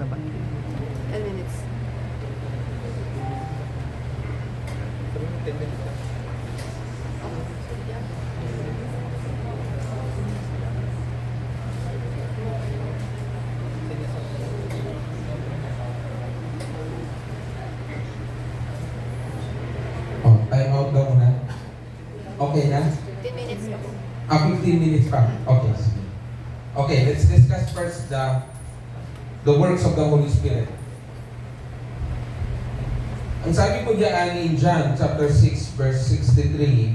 na ba? 10 minutes. 10 minutes lang. Oh, time out daw muna. Okay na? 15 minutes pa po. 15 minutes pa. Okay, sige. Okay, let's discuss first the works of the Holy Spirit. Ang sabi ko diyan in John chapter 6 verse 63,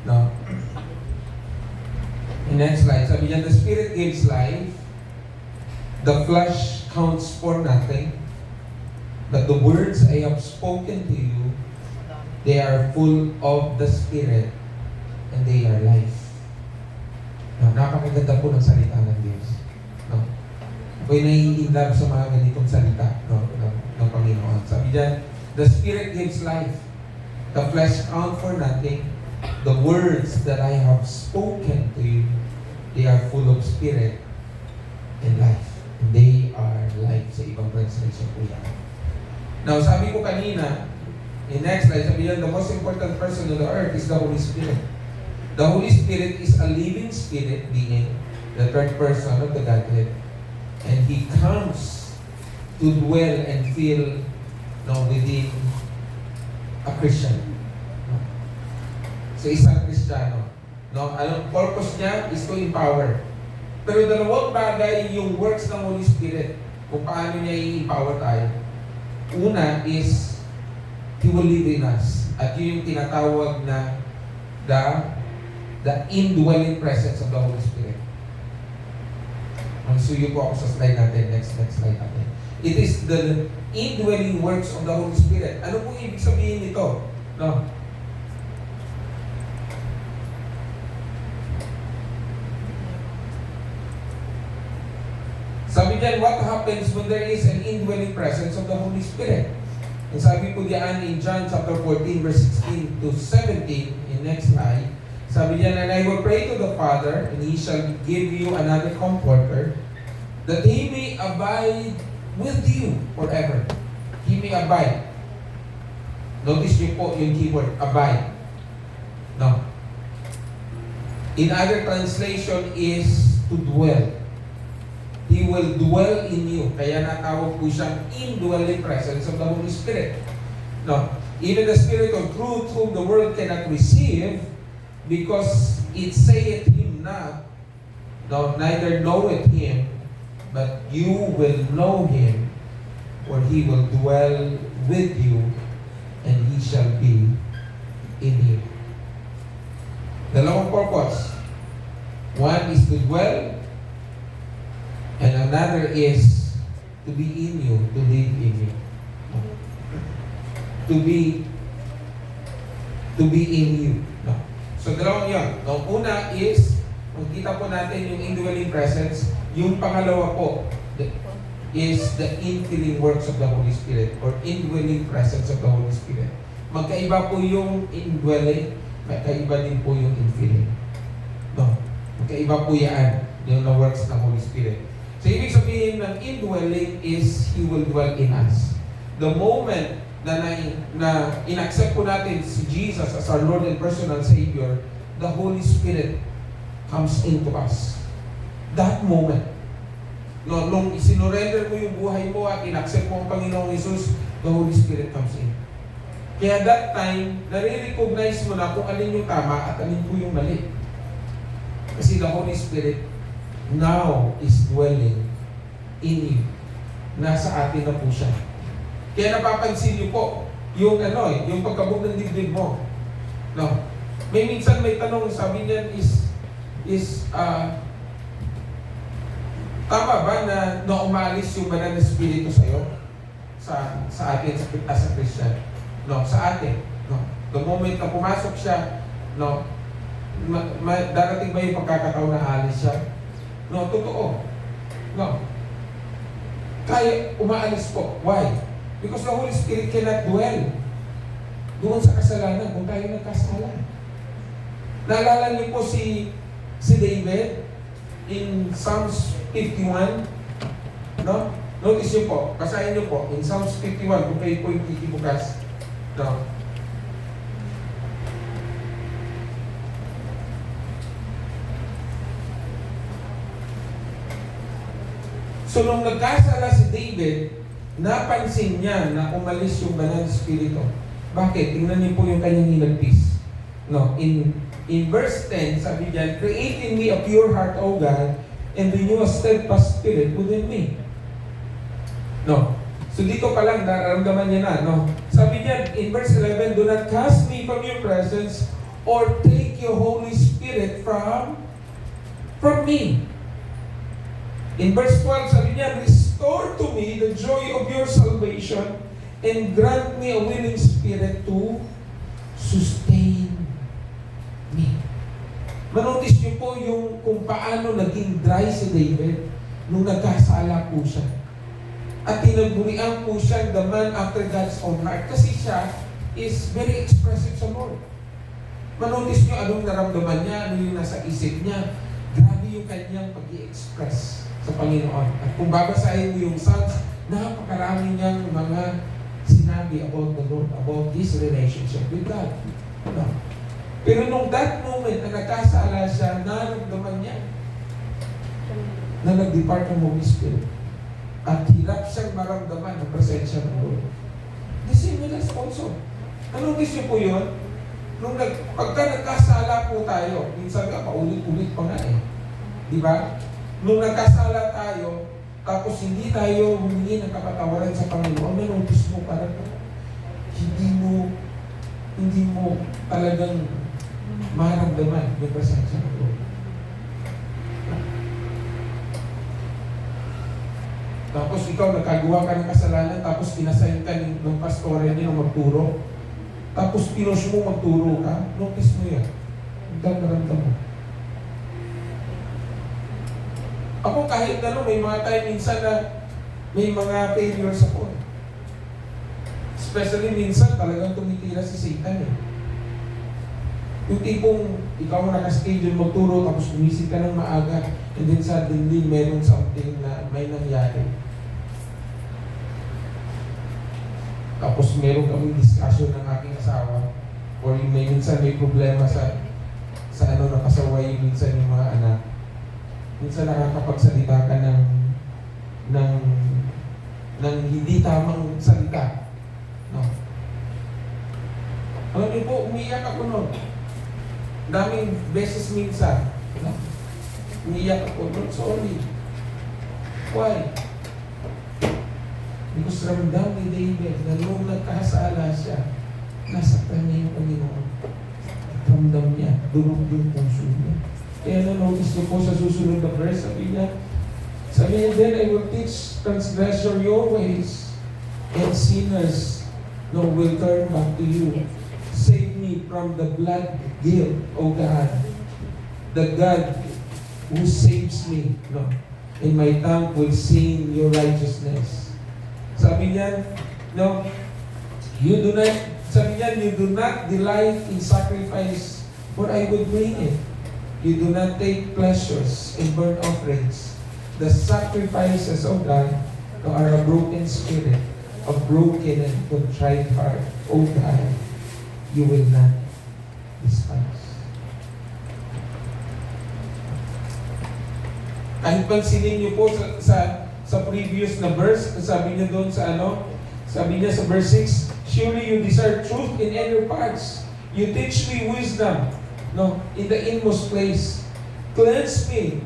no? In next slide, sabi niya, the Spirit gives life, the flesh counts for nothing, but the words I have spoken to you, they are full of the Spirit, and they are life. No, napakaganda po ng salita ng Diyos. No? Ako'y nai-inlove sa mga ganitong salita, no, ng Panginoon. Sabi diyan, the Spirit gives life. The flesh count for nothing. The words that I have spoken to you, they are full of Spirit and life. And they are life. Sa ibang translation po yan. Now, sabi ko kanina, in next slide, sabi yan, the most important person on the earth is the Holy Spirit. The Holy Spirit is a living spirit being, the third person of the Godhead. And He comes to dwell and feel within a Christian. So isang Kristiyano. Anong purpose niya is to empower. Pero dalawang bagay yung works ng Holy Spirit kung paano niya i-empower tayo. Una is He will live in us. At yun yung tinatawag na the indwelling presence of the Holy Spirit. Ang suyo po ako sa slide natin. Next slide natin. It is the indwelling works of the Holy Spirit. Ano po ibig sabihin nito? No? Sabi diyan, what happens when there is an indwelling presence of the Holy Spirit? And sabi po diyan in John chapter 14 verse 16 to 17, in next slide, sabi diyan, and I will pray to the Father, and He shall give you another comforter, that He may abide with you forever. He may abide. Notice niyo po yung keyword, abide. No. In other translation is to dwell. He will dwell in you. Kaya natawag po siyang indwelling presence of the Holy Spirit. No. Even the Spirit of truth whom the world cannot receive, because it saith Him not, no, neither knoweth Him, but you will know Him, for He will dwell with you, and He shall be in you. Dalawang purpose. One is to dwell, and another is to be in you, to live in you. To be in you. No. So dalawang yun. No, una is, makita po natin yung indwelling presence. Yung pangalawa po is the infilling works of the Holy Spirit or indwelling presence of the Holy Spirit. Magkaiba po yung indwelling, magkaiba din po yung infilling. No. Magkaiba po yan, yung the works ng Holy Spirit. So ibig sabihin ng indwelling is He will dwell in us. The moment na in-accept po natin si Jesus as our Lord and personal Savior, the Holy Spirit comes into us. That moment, no, nung isinurrender mo yung buhay mo at in-accept mo ang Panginoong Jesus, the Holy Spirit comes in. Kaya that time, nare-recognize mo na kung alin yung tama at alin po yung mali. Kasi the Holy Spirit now is dwelling in you. Nasa atin na po siya. Kaya napapansin niyo po, yung yung pagkabog ng dibdib mo. No. May minsan may tanong, sabi niyan is tama ba na umalis yung banal na spirito sa'yo? Sa atin, sa Christian? No, sa atin. No. The moment na pumasok siya, no, darating ba yung pagkakataon na alis siya? No, totoo. No. Kaya umaalis po. Why? Because the Holy Spirit cannot dwell doon sa kasalanan kung tayo nagkasala. Naalala niyo po si David in Psalms 51, no? Notice nyo po, basahin nyo po, in Psalms 51, kung kayo po yung kikibukas. No? So, nung nagkasala si David, napansin niya na umalis yung banal na spirito. Bakit? Tingnan niyo po yung kanyang hinagpis. No, in verse 10, sabi diyan, "Create in me a pure heart, O God, and renew a steadfast spirit within me." No. So dito pa lang nararamdaman niya na, no. Sabi niya in verse 11, "Do not cast me from your presence or take your Holy Spirit from me." In verse 12, sabi niya, "Restore to me the joy of your salvation and grant me a willing spirit to sustain me." Manotice niyo po yung kung paano naging dry si David nung nagkasala po siya. At tinagurian po siya the man after God's own heart. Kasi siya is very expressive sa Lord. Manotice niyo anong naramdaman niya, ano yung nasa isip niya. Grabe yung kanyang pag-i-express sa Panginoon. At kung babasahin mo yung Psalms, napakarami niyang mga sinabi about the Lord, about His relationship with God. No? Pero nung that moment na nagkasala siya, naramdaman niya na nag-depart ang Holy Spirit. At hirap siyang maramdaman ang presensya ng Lord. The same with us also. Ano-notice niyo po yun? Pagka nagkasala po tayo, minsan nga paulit-ulit pa nga eh. Di ba? Nung nagkasala tayo, tapos hindi tayo humingi ng kapatawaran sa Panginoon, na-notice mo parang hindi mo talagang maramdaman yung presensya ng Lord. Tapos ikaw nagkagawa ka ng kasalanan, tapos pinasign ka ng pastore niya ng magturo. Tapos pinos mo magturo ka, notice mo yan. Ang naramdaman mo. Ako kahit may mga time minsan na may mga failures ako. Especially minsan talagang tumitira si Satan eh. Yung tipong ikaw naka-schedule magturo tapos gumising ka ng maaga and then suddenly meron something na may nangyari. Tapos meron kaming discussion ng aking asawa or minsan may problema sa napasaway minsan yung mga anak. Minsan nakakapagsalita ka ng hindi tamang salita. No. Alam niyo po, umiyak ako noon. Daming beses minsan. No? Umiyak ako, "Lord, sorry." Why? Because ramdam ni David na nung nagkasala siya, nasaktan niya yung Panginoon. Ramdam niya, durog yung puso niya. Kaya na-notice niyo po sa susunod na verse, sabi niya, "Then I will teach transgressor your ways, and sinners will turn back to you. Save me from the blood guilt, O God, the God who saves me, and my tongue will sing your righteousness." Sabi niya, you do not delight in sacrifice, for I would bring it. You do not take pleasures in burnt offerings. The sacrifices of God are a broken spirit, a broken and contrite heart. O God, you will not despise. Kahit pansinin niyo po sa previous na verse, sabi niya doon sabi niya sa verse 6, "Surely you desire truth in inner parts. You teach me wisdom, in the inmost place. Cleanse me."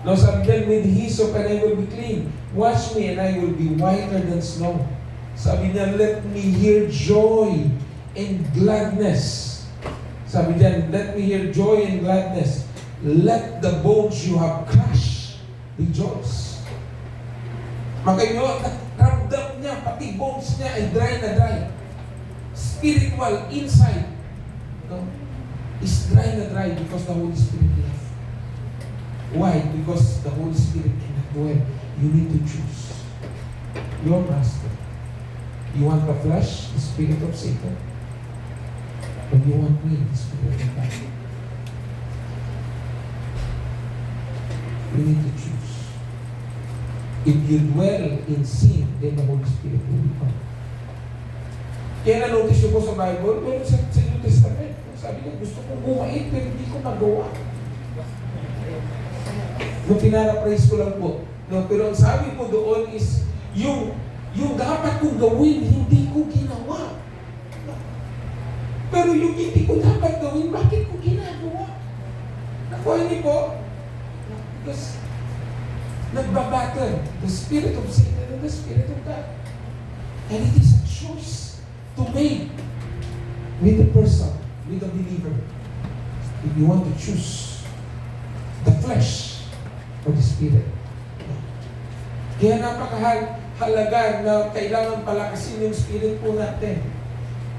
Sabi niya, "With hyssop and I will be clean. Wash me and I will be whiter than snow." Sabi niya, "Let me hear joy and gladness." Sabi niya, "Let me hear joy and gladness. Let the bones you have crushed rejoice." Makayo, ramdam niya, pati bones niya ay dry na dry. Spiritual, inside, is dry na dry because the Holy Spirit left. Why? Because the Holy Spirit cannot dwell. You need to choose your master. You want the flesh, the spirit of Satan? Or you want me, the spirit of God? You need to choose. If you dwell in sin, then the Holy Spirit will come. Kaya na-notice nyo po sa Bible, pero sa New Testament, sabi niya, gusto kong bumait, pero hindi ko magawa. Nung pinara-praise ko lang po. No, pero ang sabi po doon is, yung dapat kong gawin, hindi ko ginawa. Pero yung hindi ko dapat gawin, bakit ko ginagawa? Nakuha niyo po? Because nagbabattle the spirit of Satan and the spirit of God. And it is a choice to make with the person, with the believer. If you want to choose the flesh or the spirit. Kaya napakahalaga na kailangan palakasin yung spirit po natin.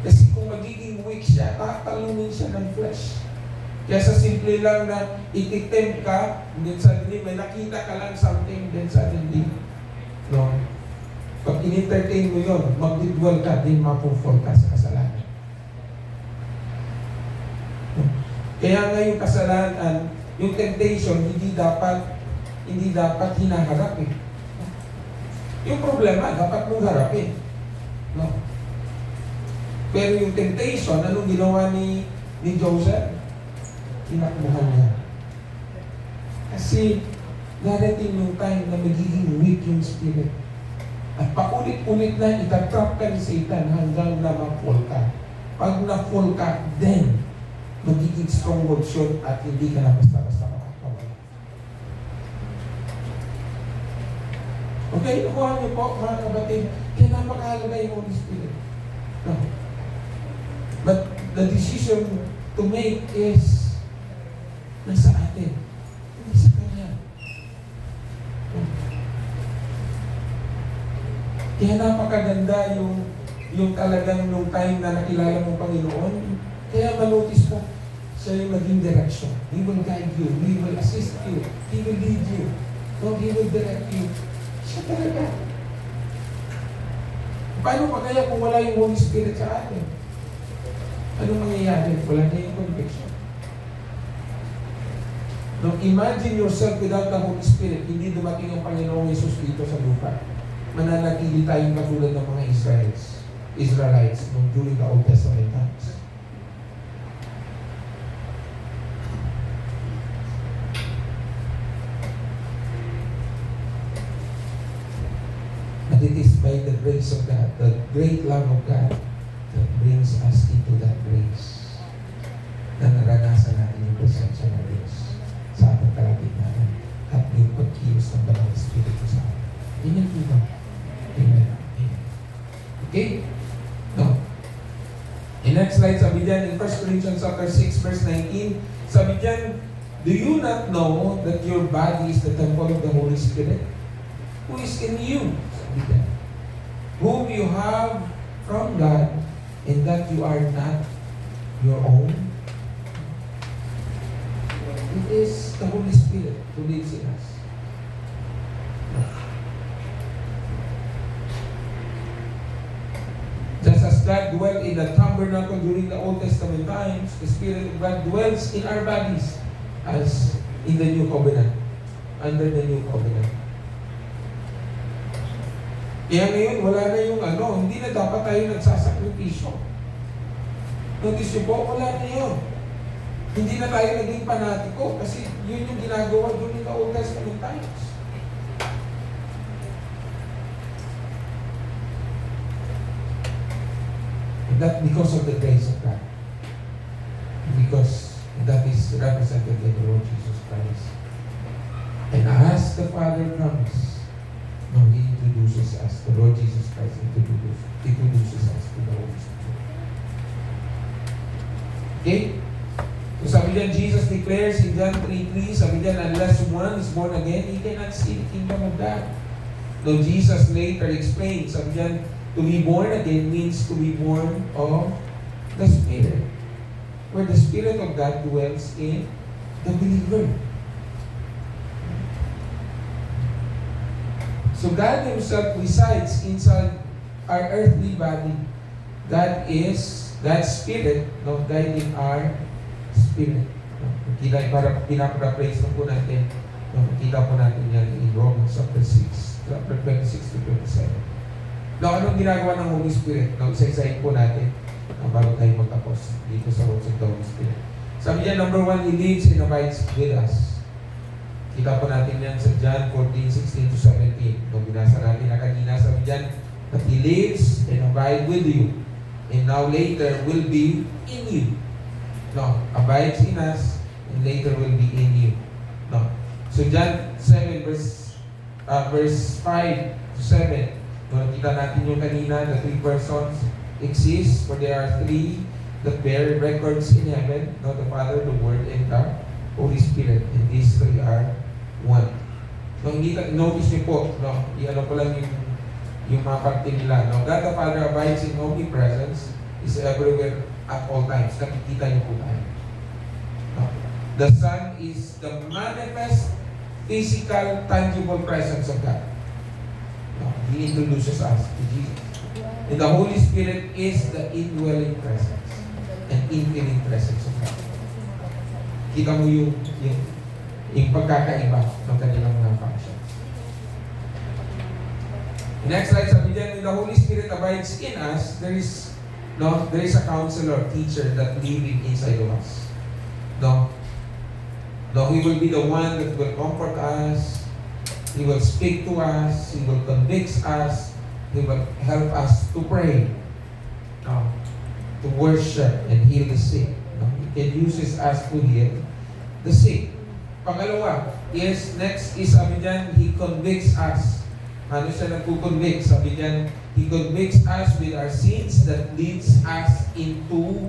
Kasi kung magiging weak siya, tatalunin siya ng flesh. Kaya sa simple lang na ititempt ka, then suddenly may nakita ka lang something, then suddenly, no? Pag in-entertain mo yun, mag-dwell ka, then mapufall ka sa kasalanan. Kaya nga yung kasalanan, yung temptation, hindi dapat hinaharap eh. Yung problema, dapat mong harapin. No? Pero yung temptation, anong ginawa ni Joseph? Tinakbuhan niya. Kasi darating yung time na magiging weak yung spirit. At paulit-ulit na itatrap ka ni Satan hanggang na ma-fall ka. Pag na-fall ka, then magiging stronghold yun at hindi ka na basta-basta makakawala. Okay, nakuha niyo po mga kapatid. Kaya napakahalaga yung Holy Spirit. No. But the decision to make is nasa atin. Hindi sa Kanya. Kaya napakaganda yung talagang nung time na nakilala mo Panginoon. Kaya manotice mo, siya yung naging direction. He will guide you. He will assist you. He will lead you. No, He will direct you. Siya talaga. Paano pa kaya kung wala yung Holy Spirit sa atin? Anong mangyayari? Wala na yung conviction. No, imagine yourself without the Holy Spirit, hindi dumating ang Panginoong Yesus dito sa lupa. Mananatili tayong katulad ng mga Israelites during the Old Testament times. But it is by the grace of God, the great love of God, that brings us into that grace na naranasan natin yung presensya ng Diyos sa ating kalagitnaan at yung pagkilos ng Banal Espiritu sa atin. Amen po ba? Amen. Amen. Okay? No. In next slide, sabi dyan, in 1 Corinthians 6, verse 19, sabi dyan, do you not know that your body is the temple of the Holy Spirit? Who is in you? Sabi dyan. Whom you have from God, and that you are not your own. It is the Holy Spirit who lives in us. Just as God dwelt in the tabernacle during the Old Testament times, the Spirit of God dwells in our bodies as in the New Covenant, under the New Covenant. Kaya ngayon, wala na yung hindi na dapat tayo nagsasakripisyo. Notice nyo po, wala na yun. Hindi na tayo naging panatiko kasi yun yung ginagawa doon in the Old Testament times. And that because of the grace of God. Because that is represented by the Lord Jesus Christ. And as the Father comes, He introduces us, the Lord Jesus Christ introduces us to the Holy Spirit. Okay? So sabi diyan, Jesus declares in John 3:3, sabi diyan, unless one is born again, he cannot see the kingdom of God. So Jesus later explains, sabi diyan, to be born again means to be born of the Spirit. Where the Spirit of God dwells in the believer. So God Himself resides inside our earthly body. God is God's Spirit, guiding our spirit. Para pinaprapraise na po natin No, kita po natin yan in Romans chapter 6, chapter 26 to 27. Now, anong ginagawa ng Holy Spirit? Now, isa-isahin po natin bago tayo magtapos dito sa works of the Holy Spirit. Sabi niya, number 1, He lives and abides with us. Kita po natin yan sa John 14:16 to 17. Nung binasa natin na kanina, sabi niyan, that He lives and abides with you. And now later will be in you. No, abides in us and later will be in you. No. So John 7 verse 5 to 7. No, nakita natin yung kanina, the three persons exist, for there are three that bear records in heaven, no, the Father, the Word, and the Holy Spirit. And these three are one. No, hindi notice niyo po, no, i-ano ko lang yung mga parte nila. No, God the Father abides in omnipresence, is everywhere at all times. Nakikita niyo po tayo. No. The Son is the manifest, physical, tangible presence of God. No. He introduces us to Jesus. And the Holy Spirit is the indwelling presence and infilling presence of God. Kita mo yung pagkakaiba ng kanilang mga functions. Next slide, sabi dyan, when the Holy Spirit abides in us, there is a counselor, teacher that living inside of us. He will be the one that will comfort us. He will speak to us. He will convict us. He will help us to pray, to worship and heal the sick. He uses us to heal the sick. Pangalawa, next is sabi dyan, He convicts us. Ano siya nagkukonvict? Sabi dyan, He convicts us with our sins that leads us into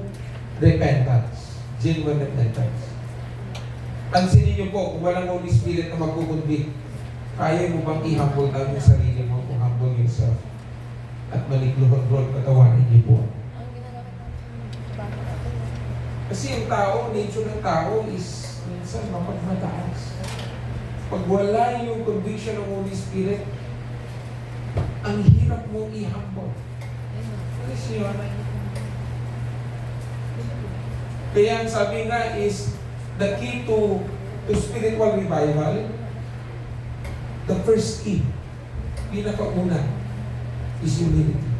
repentance. Genuine repentance. Pansinin niyo po, kung walang Holy Spirit na magkukonvict, kaya mo bang i-humble down yung sarili mo, kung humble yourself at maligluhod-luhod katawanin niyo po? Kasi yung tao, nature ng tao is minsan mapagmataas. Pag wala yung conviction ng Holy Spirit, ang hirap mo i-humble. Kasi yun. Kaya ang sabi nga is, the key to spiritual revival, the first key, pinakauna, is humility.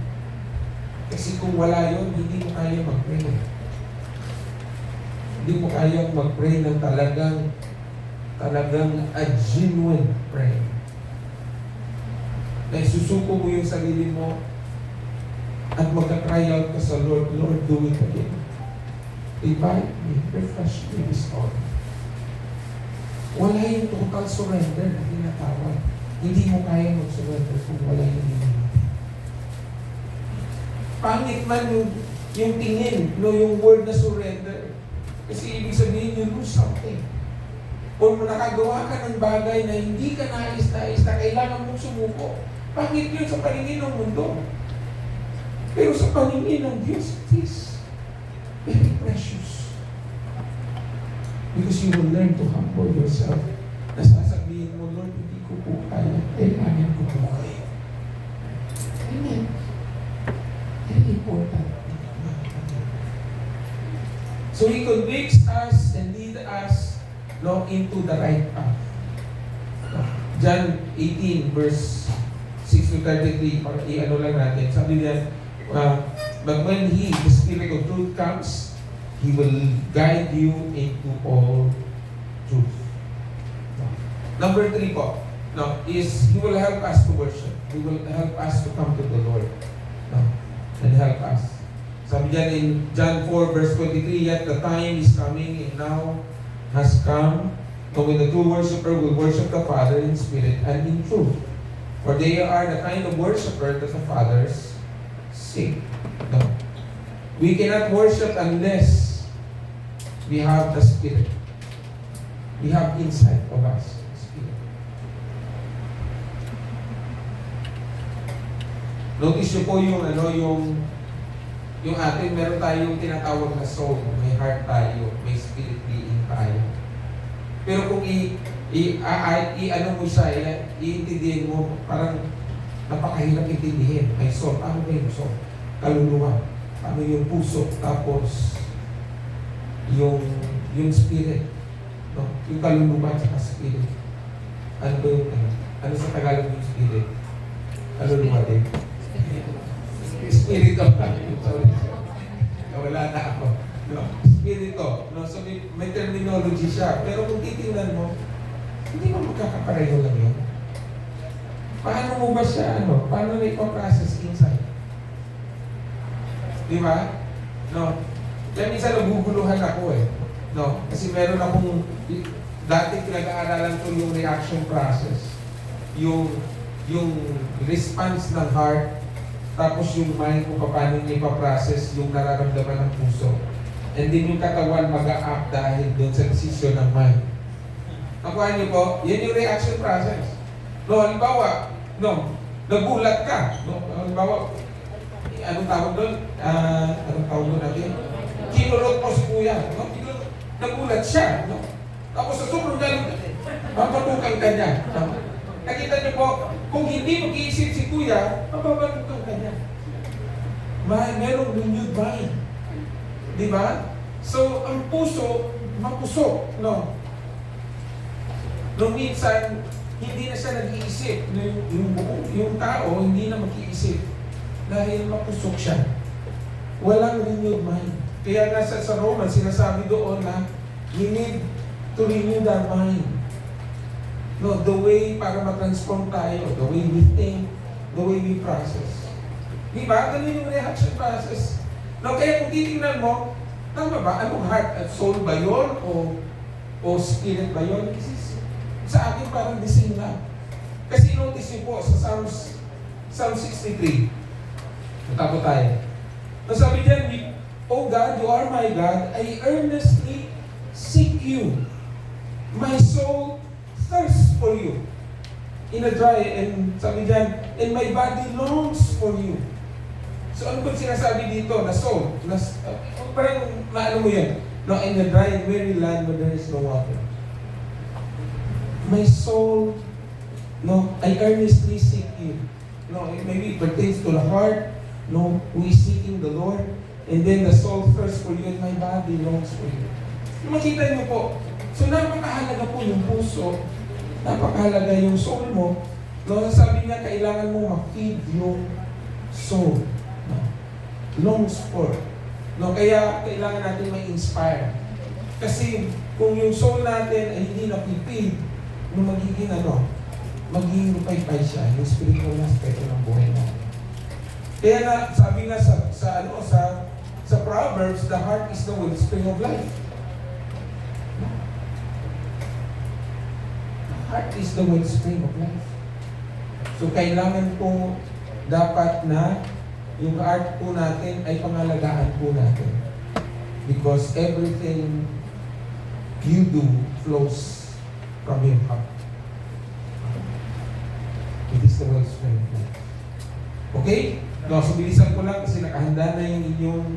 Kasi kung wala yun, hindi mo kaya mag-pray. Hindi mo kaya mag-pray ng talagang a genuine prayer. Na isusuko mo yung sarili mo at magka-cry out ka sa Lord, Lord, do it again. Revive me, refresh me, restore. Wala yung total surrender na tinatawag. Hindi mo kaya mag-surrender kung wala yung humility. Pangit man yung tingin, yung word na surrender. Kasi ibig sabihin you lose something. O nakagawa ka ng bagay na hindi ka nais-nais na kailangan mong sumuko. Pangit yun sa paningin ng mundo. Pero sa paningin ng Diyos, it is very precious. Because you will learn to humble yourself. Nasasabihin mo, Lord, hindi ko po kaya. Kailangan ko po kayo. Amen. Very important. So He convicts us and lead us into the right path. John 18 verse 6 to 33, para i-ano lang natin. Sabi niya, but when He, the Spirit of truth comes, He will guide you into all truth. Number 3 po, is He will help us to worship. He will help us to come to the Lord. And help us. Sabi diyan in John 4 verse 23, yet the time is coming and now has come, so when the true worshiper will worship the Father in spirit and in truth. For they are the kind of worshiper that the fathers seek. No. We cannot worship unless we have the Spirit. We have inside of us the Spirit. Notice nyo po yung atin, meron tayong tinatawag na soul. May heart tayo, may spirit being tayo. Pero kung i-ano mo siya, iintindihin mo, parang napakahirap intindihin. May soul. Ano ba yung soul? Kaluluwa. Ano yung puso? Tapos, yung spirit. No? Yung kaluluwa at spirit. Ano ba yung, ano sa Tagalog yung spirit? Ano lumating? Spirito. Sorry. Wala na ako. No? Spirito. No? So may terminology siya. Pero kung titingnan mo, hindi mo magkakapareho lang yun. Paano mo ba siya, paano na ipaprocess inside? Di ba? No? Kaya minsan naguguluhan ako eh. No? Kasi meron akong, dati pinag-aaralan ko yung reaction process. Yung response ng heart, tapos yung mind kung paano niya ipaprocess yung nararamdaman ng puso. And then yung katawan mag-a-act dahil doon sa decision ng mind. Nakuha niyo po, yan yung reaction process. No, halimbawa, nagulat ka. No, halimbawa, anong tawag doon? Anong tawag doon natin? Kinulot mo si kuya. No? Nagulat siya. No? Tapos sa sobrang galing, mapatukan ka niya. No? Nakita niyo po, kung hindi mag-iisip si kuya, mapapatukan ka niya. Merong renewed mind. Di ba? So, ang puso, mapusok. No? Nung minsan, hindi na siya nag-iisip. Yung tao, hindi na mag-iisip. Dahil mapusok siya. Walang renewed mind. Kaya nga sa Romans, sinasabi doon na we need to renew our mind. No, the way para ma-transform tayo, the way we think, the way we process. Di ba? Ganun yung reaction process. No, kaya kung titingnan mo, tama ba? Anong heart at soul ba yun? O spirit ba yun? Sa akin parang the same lang. Kasi notice niyo po sa Psalm 63. Punta po tayo. Nasabi diyan, "O God, you are my God. I earnestly seek you. My soul thirsts for you. In a dry," and sabi diyan, "and my body longs for you." So ano ba sinasabi dito? Na soul. Parang maano mo yan. No, in the dry and weary land where there is no water. My soul, no, I earnestly seek you. No, maybe it pertains to the heart, no, who is seeking the Lord. And then the soul thirsts for you and my body longs for you. Makita niyo po. So napakahalaga po yung puso, napakahalaga yung soul mo. No, sabi niya, kailangan mo ma-feed yung soul. No, longs for. No, kaya kailangan natin ma-inspire. Kasi kung yung soul natin ay hindi na-feed, no, magiging paypay siya, yung spiritual aspect ng buhay natin. Kaya na, sabi nga sa Proverbs, the heart is the wellspring of life. The heart is the wellspring of life. So, kailangan po dapat na yung heart po natin ay pangalagaan po natin. Because everything you do flows from your heart. It is the wellspring of life. Okay? No, so bilisan ko lang kasi nakahanda na yung inyong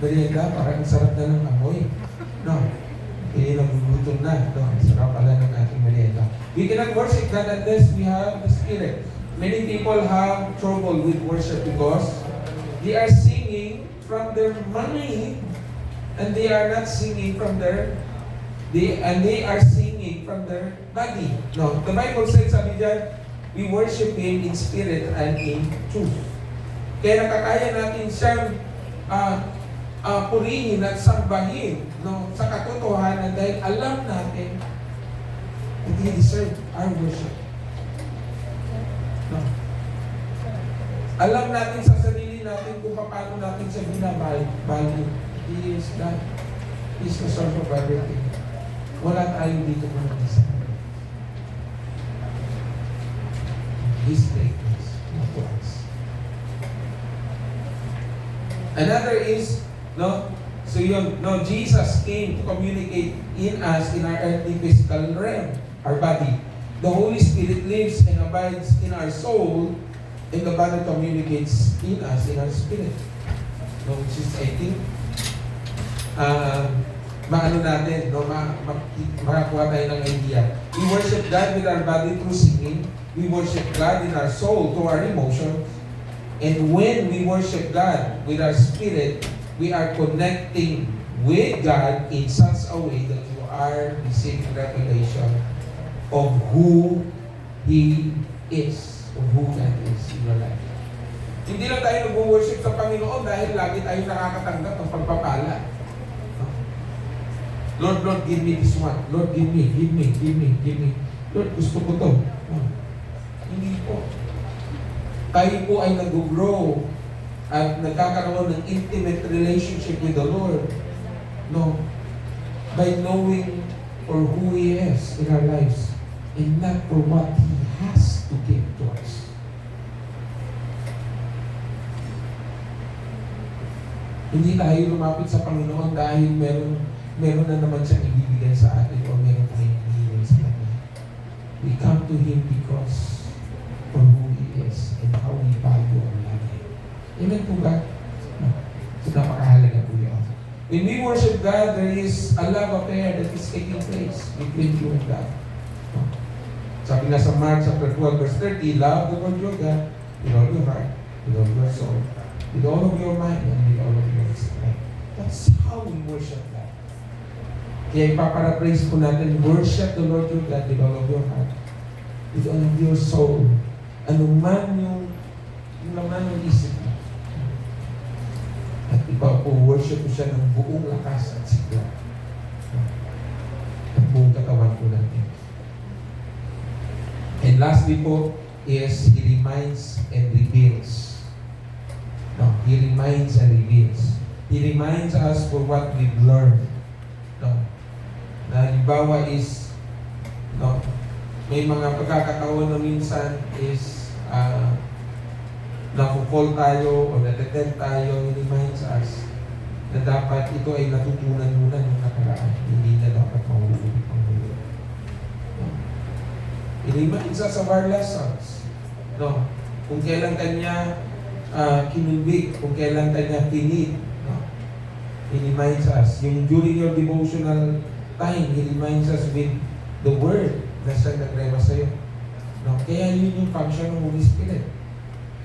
merienda. Parang sarap na ng amoy. No? Okay, nagugutom na. No, sarap pala ng ating merienda. We cannot worship God unless we have the Spirit. Many people have trouble with worship because they are singing from their mind and they are not singing from their they are singing from their body. No, the Bible says, sabi dyan, we worship Him in spirit and in truth. Kaya nakakaya natin siyang purihin at sambahin, no, sa katotohanan dahil alam natin that He deserves our worship. No. Alam natin sa sarili natin kung paano natin siya binabali. He is God. He is the source of everything. Wala tayo dito kung mag-isa. His greatness, not to us. Another is, no, so yun, no, Jesus came to communicate in us in our earthly physical realm, our body. The Holy Spirit lives and abides in our soul, and the body communicates in us, in our spirit. No, which is, I think, maano natin, no, makakuha tayo ng idea. We worship God with our body through singing. We worship God in our soul through our emotions. And when we worship God with our spirit, we are connecting with God in such a way that you are receiving revelation of who He is or who God is in your life. Hindi lang tayo nag-worship sa Panginoon dahil lagi tayo nakakatanggap ng pagpapala. Lord, Lord, give me this one. Lord, give me. Lord, gusto ko to. Hindi po. Tayo po ay nag-grow at nagkakaroon ng intimate relationship with the Lord. No. By knowing for who He is in our lives and not for what He has to give to us. Hindi tayo lumapit sa Panginoon dahil meron na naman siyang ibibigay sa atin o meron tayong ibibigay sa Kanya. We come to Him because for who He is and how we value our life. Amen po ba? So napakahalaga po yun. When we worship God, there is a love affair that is taking place between you and God. Sabi nga sa Mark chapter 12 verse 30, love the Lord your God with all your heart, with all your soul, with all of your mind, and with all of your strength. That's how we worship God. Kaya ipaparaphrase po natin, worship the Lord your God with all of your heart, with all of your soul. Ano man yung laman ng isip mo. At ipa-worship ko siya ng buong lakas at sigla. Ang buong katawan po natin. And lastly po is He reminds and reveals. No, He reminds and reveals. He reminds us for what we've learned. No. Na halimbawa is may mga pagkakataon na minsan is na-fall tayo o na-detect tayo. He reminds us na dapat ito ay natutunan muna ng nakaraan. Hindi na dapat mahuhuli pang huli. No. He reminds us of our lessons. No. Kung kailan kanya kinubig, kung kailan kanya pinid. No. He reminds us. Yung during your devotional time, He reminds us with the Word na siya nagrema sa'yo. No? Kaya yun yung function ng Holy Spirit.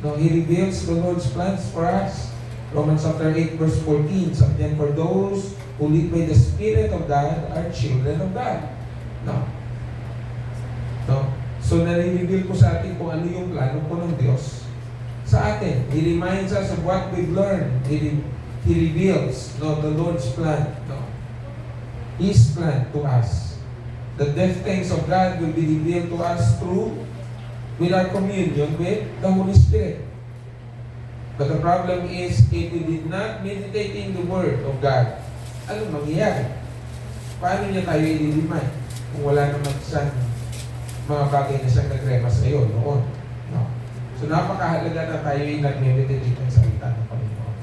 No? He reveals the Lord's plans for us. Romans chapter 8 verse 14, sabi for those who live by the Spirit of God are children of God. No? No? So nare-reveal ko sa atin kung ano yung plano po ng Diyos sa atin. He reminds us of what we've learned. He reveals the Lord's plan. No? His plan to us. The deep things of God will be revealed to us with our communion with the Holy Spirit. But the problem is, if we did not meditate in the Word of God, ano mangyayari? Paano niya tayo i-remind kung wala naman siyang mga bagay na siyang nagrema sa iyo noon? No. So napakahalaga na tayo ay nag-meditate ng salita ng Panginoon.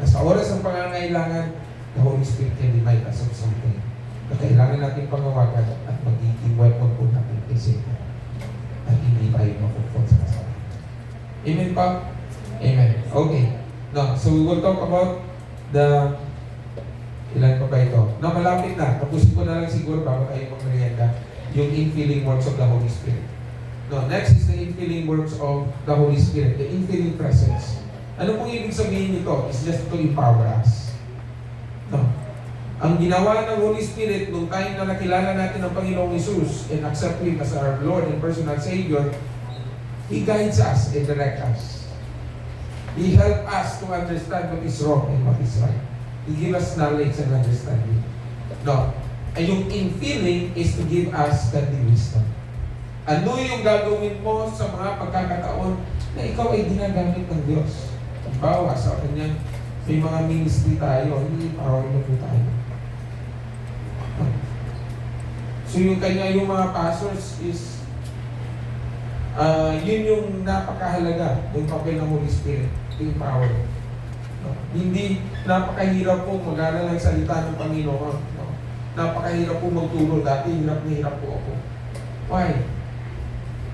Sa oras ng pangangailangan, the Holy Spirit can remind us of something na kailangan natin pangawagan at magiging weapon po natin kasi at hindi tayo mapupot sa kasalanan. Amen pa? Amen. Okay. No, so we will talk about the ilan pa ba ito? No, malapit na. Tapusin ko na lang siguro bago tayo magmerienda yung infilling works of the Holy Spirit. No, next is the infilling works of the Holy Spirit, the infilling presence. Ano pong ibig sabihin nito? It's just to empower us. No. Ang ginawa ng Holy Spirit nung time na nakilala natin ang Panginoong Jesus and accept Him as our Lord and personal Savior, He guides us and directs us. He helps us to understand what is wrong and what is right. He gives us knowledge and understanding. No. Ay yung infilling is to give us godly wisdom. Ano yung gagawin mo sa mga pagkakataon na ikaw ay ginagamit ng Diyos? Bawa sa kanya, may mga ministry tayo, hindi power mo po tayo. So yung mga pastors is yun yung napakahalaga ng papel ng Holy Spirit, yung power. No? Hindi napakahirap po mag-aral ng salita ng Panginoon. No? Napakahirap po magturo. Dati hirap na hirap po ako. Why?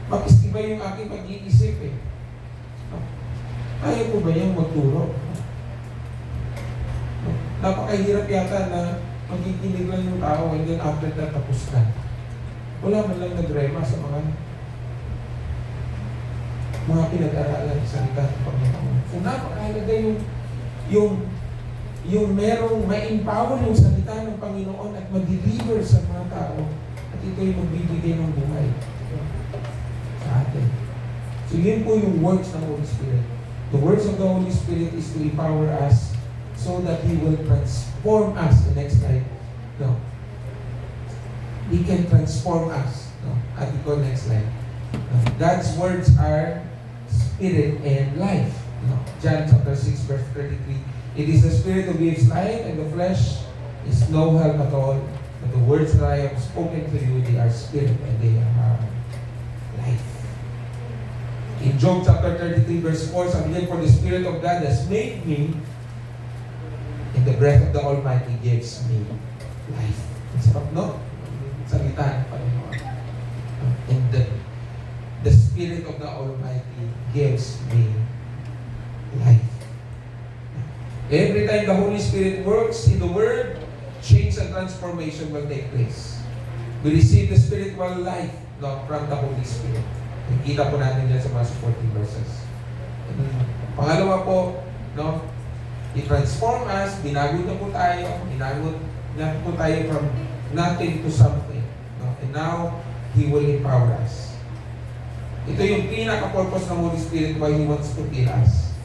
Mag-istiba yung aking pag-iisip eh. No? Kaya po ba yung magturo? No? Napakahirap yata na magkikinig lang yung tao and then after that tapos na. Wala man lang nagrema sa mga pinag-aralan sa salita ng Panginoon. So napakahalaga yung merong ma-empower yung salita ng Panginoon at ma-deliver sa mga tao at ito yung magbibigay ng buhay. So yun po yung works ng Holy Spirit. The works of the Holy Spirit is to empower us so that He will transform us the next time. No. He can transform us. No. At ito, next slide. No. God's words are spirit and life. No. John chapter 6 verse 33. It is the Spirit who gives life, and the flesh is no help at all. But the words that I have spoken to you, they are spirit and they are life. In Job chapter 33 verse 4, sabi niya, for the Spirit of God has made me, and the breath of the Almighty gives me life. Ang sarap, no? Salita ng Panginoon. And the Spirit of the Almighty gives me life. Every time the Holy Spirit works in the Word, change and transformation will take place. We receive the spiritual life, no, from the Holy Spirit. Nakikita po natin yan sa mga supporting verses. Pangalawa po, no, i-transform us, binago na po tayo, binago na po tayo from nothing to something. No? And now, He will empower us. Ito yung pinaka-purpose ng Holy Spirit why He wants to fill us.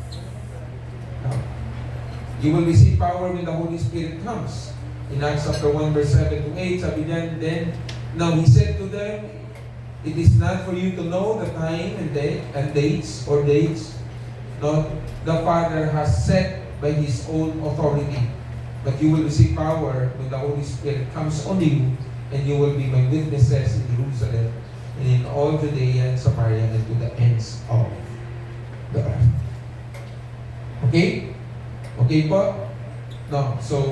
No? You will receive power when the Holy Spirit comes. In Acts chapter 1 verse 7 to 8, sabi niyan, then, now He said to them, it is not for you to know the time and day and dates or dates, no, the Father has set by His own authority. But you will receive power when the Holy Spirit comes on you, and you will be my witnesses in Jerusalem and in all Judea and Samaria and to the ends of the earth. Okay? Okay po? No. So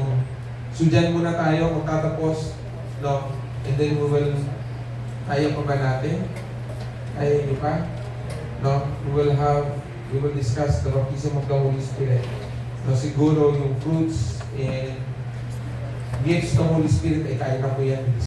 dyan muna tayo, magtatapos. No. And then we will, kaya pa ba natin? Kaya nyo pa? No. We will discuss the baptism of the Holy Spirit. No, siguro yung fruits and gifts ng Holy Spirit ay kaya na po yan.